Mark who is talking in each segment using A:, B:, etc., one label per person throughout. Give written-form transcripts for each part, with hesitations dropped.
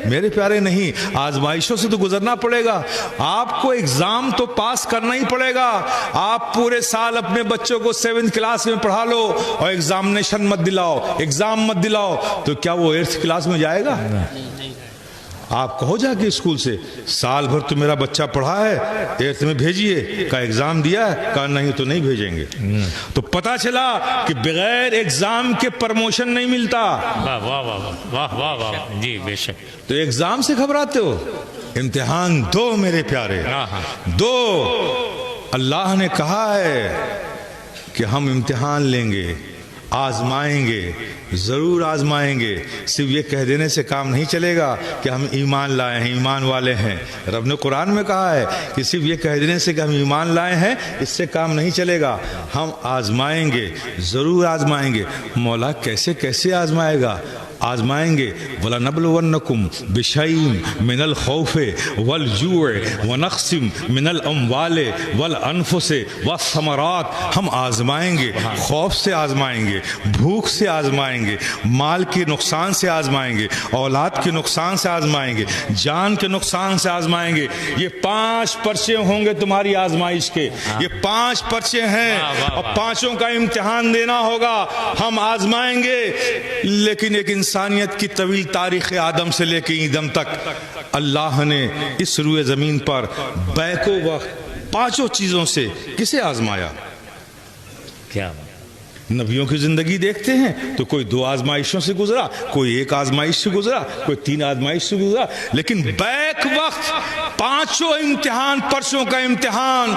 A: میرے پیارے نہیں، آزمائشوں سے تو گزرنا پڑے گا، آپ کو ایگزام تو پاس کرنا ہی پڑے گا۔ آپ پورے سال اپنے بچوں کو 7th کلاس میں پڑھا لو اور ایگزامینیشن مت دلاؤ، ایگزام مت دلاؤ، تو کیا وہ 8th کلاس میں جائے گا؟ آپ کہو جا کے اسکول سے سال بھر تو میرا بچہ پڑھا ہے، 8th میں بھیجیے، کا ایگزام دیا ہے؟ کہا نہیں تو نہیں بھیجیں گے۔ تو پتا چلا کہ بغیر ایگزام کے پرموشن نہیں ملتا۔
B: واہ واہ واہ واہ واہ واہ، جی بے شک۔
A: تو ایگزام سے گھبراتے ہو؟ امتحان دو میرے پیارے، دو۔ اللہ نے کہا ہے کہ ہم امتحان لیں گے، آزمائیں گے، ضرور آزمائیں گے۔ صرف یہ کہہ دینے سے کام نہیں چلے گا کہ ہم ایمان لائے ہیں، ایمان والے ہیں۔ رب نے قرآن میں کہا ہے کہ صرف یہ کہہ دینے سے کہ ہم ایمان لائے ہیں اس سے کام نہیں چلے گا، ہم آزمائیں گے، ضرور آزمائیں گے۔ مولا کیسے کیسے آزمائے گا؟ آزمائیں گے وَلَنَبْلُوَنَّكُمْ بِشَيْءٍ مِّنَ الْخَوْفِ وَالْجُوعِ وَنَقْصٍ مِّنَ الْأَمْوَالِ وَالْأَنفُسِ وَالثَّمَرَاتِ۔ ہم آزمائیں گے، خوف سے آزمائیں گے، بھوک سے آزمائیں گے، مال کے نقصان سے آزمائیں گے، اولاد کے نقصان سے آزمائیں گے، جان کے نقصان سے آزمائیں گے۔ یہ 5 پرچے ہوں گے تمہاری آزمائش کے، یہ 5 پرچے ہیں اور 5 کا امتحان دینا ہوگا۔ ہم آزمائیں گے، لیکن ایک انسانیت کی طویل تاریخ آدم سے لے کے ایدم تک اللہ نے اس روئے زمین پر بیک و وقت 5 چیزوں سے کسے آزمایا؟
B: کیا
A: نبیوں کی زندگی دیکھتے ہیں تو کوئی 2 آزمائشوں سے گزرا، کوئی 1 آزمائش سے گزرا، کوئی 3 آزمائش سے گزرا، لیکن بیک وقت 5 امتحان، پرچوں کا امتحان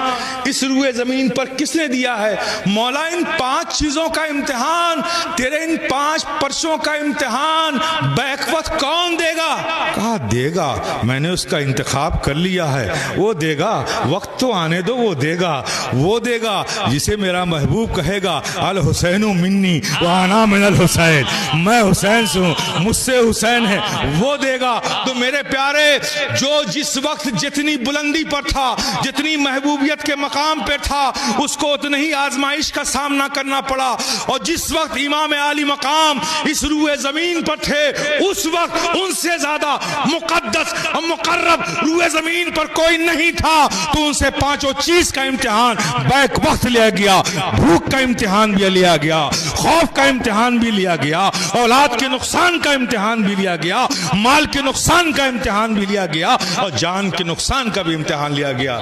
A: اس روئے زمین پر کس نے دیا ہے؟ مولا ان 5 چیزوں کا امتحان، تیرے ان 5 پرچوں کا امتحان بیک وقت کون دے گا؟ کہا دے گا، میں نے اس کا انتخاب کر لیا ہے، وہ دے گا، وقت تو آنے دو، وہ دے گا، وہ دے گا جسے میرا محبوب کہے گا الحسین منی وانا من الحسین، میں حسین سے ہوں، مجھ سے حسین ہے، وہ دے گا۔ تو میرے پیارے، جو جس وقت جتنی بلندی پر تھا، جتنی محبوبیت کے مقام پر تھا، اس کو اتنی ہی آزمائش کا سامنا کرنا پڑا، اور جس وقت امام عالی مقام اس روئے زمین پر تھے، اس وقت ان سے زیادہ مقدس اور مقرب روئے زمین پر کوئی نہیں تھا، تو ان سے 5 چیز کا امتحان بیک وقت لیا گیا۔ بھوک کا امتحان بھی لیا گیا، خوف کا امتحان بھی لیا گیا، اولاد کے نقصان کا امتحان بھی لیا گیا، مال کے نقصان کا امتحان بھی لیا گیا، اور جان کے نقصان کا بھی امتحان لیا گیا۔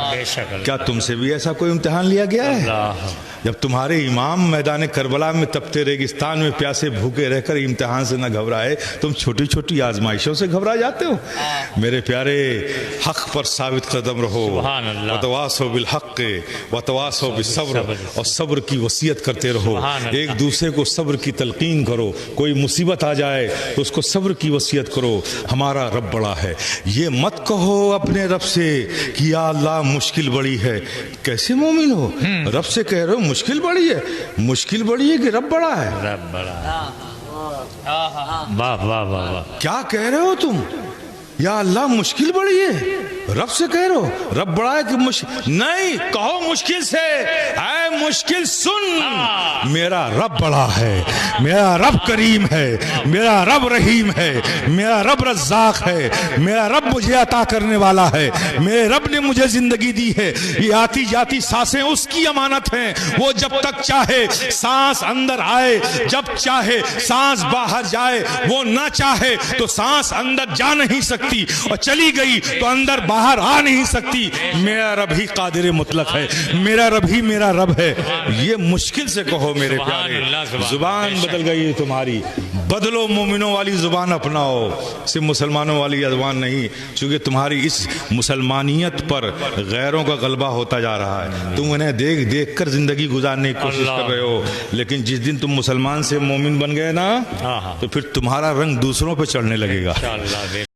A: کیا تم سے بھی ایسا کوئی امتحان لیا گیا ہے؟ جب تمہارے امام میدان کربلا میں تپتے ریگستان میں پیاسے بھوکے رہ کر امتحان سے نہ گھبرائے، تم چھوٹی چھوٹی آزمائشوں سے گھبرا جاتے ہو؟ میرے پیارے، حق پر ثابت قدم رہو، وتواصوا بالحق وتواصوا بالصبر، اور صبر کی وصیت کرتے رہو، ایک دوسرے کو صبر کی تلقین کرو۔ کوئی مصیبت آ جائے تو اس کو صبر کی وصیت کرو، ہمارا رب بڑا ہے۔ یہ مت کہو اپنے رب سے کہ یا اللہ مشکل بڑی ہے۔ کیسے مومن ہو؟ رب سے کہہ رہے ہو مشکل بڑی ہے؟ مشکل بڑی ہے کہ رب بڑا ہے؟
B: رب بڑا۔ واہ واہ واہ واہ،
A: کیا کہہ رہے ہو تم؟ یا اللہ مشکل بڑی ہے، رب سے کہہ رہے ہو رب بڑا ہے کہ مشکل نہیں؟ کہو مشکل سے، اے مشکل سن، میرا رب بڑا ہے، میرا رب کریم ہے، میرا رب رحیم ہے، میرا رب رزاق ہے، میرا رب مجھے عطا کرنے والا ہے، میرے رب نے مجھے زندگی دی ہے۔ یہ آتی جاتی سانسیں اس کی امانت ہیں، وہ جب تک چاہے سانس اندر آئے، جب چاہے سانس باہر جائے، وہ نہ چاہے تو سانس اندر جا نہیں سکتی، اور چلی گئی تو اندر باہر آ نہیں سکتی۔ میرا رب ہی قادر مطلق ہے، میرا رب ہی میرا رب ہے۔ یہ مشکل سے کہو میرے پیارے۔ زبان بدل گئی ہے تمہاری، بدلو، مومنوں والی زبان اپناؤ، صرف مسلمانوں والی زبان نہیں، چونکہ تمہاری اس مسلمانیت پر غیروں کا غلبہ ہوتا جا رہا ہے۔ تم انہیں دیکھ دیکھ کر زندگی گزارنے کی کوشش کر رہے ہو، لیکن جس دن تم مسلمان سے مومن بن گئے نا، تو پھر تمہارا رنگ دوسروں پہ چڑھنے لگے گا۔